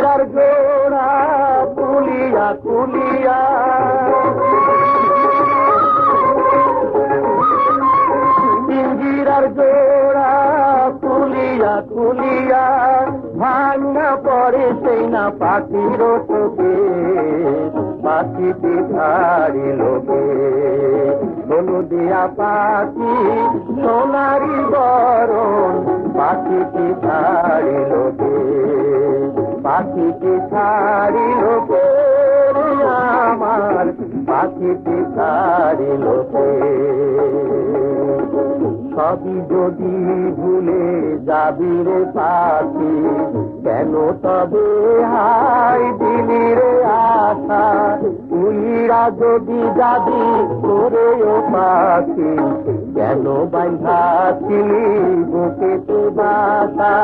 পিঞ্জিরার জোড়া খুলিয়া খুলিয়া পিঞ্জিরার জোড়া খুলিয়া খুলিয়া ভাঙা পড়ে সেই না পাখির চোখে পাখিটি ছাড়িল কে হলুদিয়া পাখি সোনারি বরণ পাখিটি ছাড়িল কে পাখিটি ছাড়িল কে আমার পাখিটি ছাড়িল কে সবই যদি ভুলে যাবি রে পাখি কেন তবে হাই দিলি রে আশা উইরা যদি যাবি করে ও পাখি কেন বাঁধা ছিলি বুকেতে বাসা